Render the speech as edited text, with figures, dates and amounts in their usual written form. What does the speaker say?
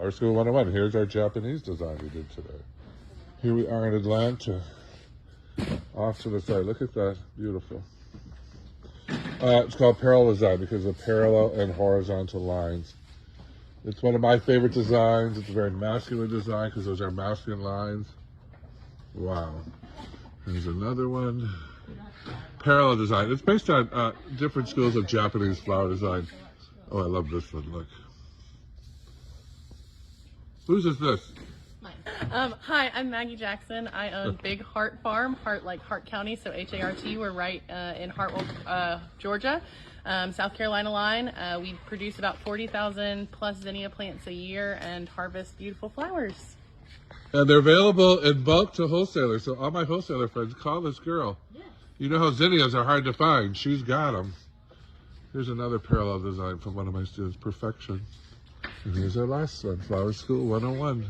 Flower School 101. Here's our Japanese design we did today. Here we are in Atlanta. Off to the side. Look at that. Beautiful. It's called parallel design because of parallel and horizontal lines. It's one of my favorite designs. It's a very masculine design because those are masculine lines. Wow. Here's another one. Parallel design. It's based on different schools of Japanese flower design. Oh, I love this one. Look. Whose is this? Hi, I'm Maggie Jackson. I own Big Hart Farm, Hart like Hart County, so H-A-R-T. We're right in Hartwell, Georgia, South Carolina line. We produce about 40,000 plus zinnia plants a year and harvest beautiful flowers. And they're available in bulk to wholesalers. So all my wholesaler friends, call this girl. Yeah. You know how zinnias are hard to find. She's got them. Here's another parallel design from one of my students, Perfection. And here's our last one, Flower School 101.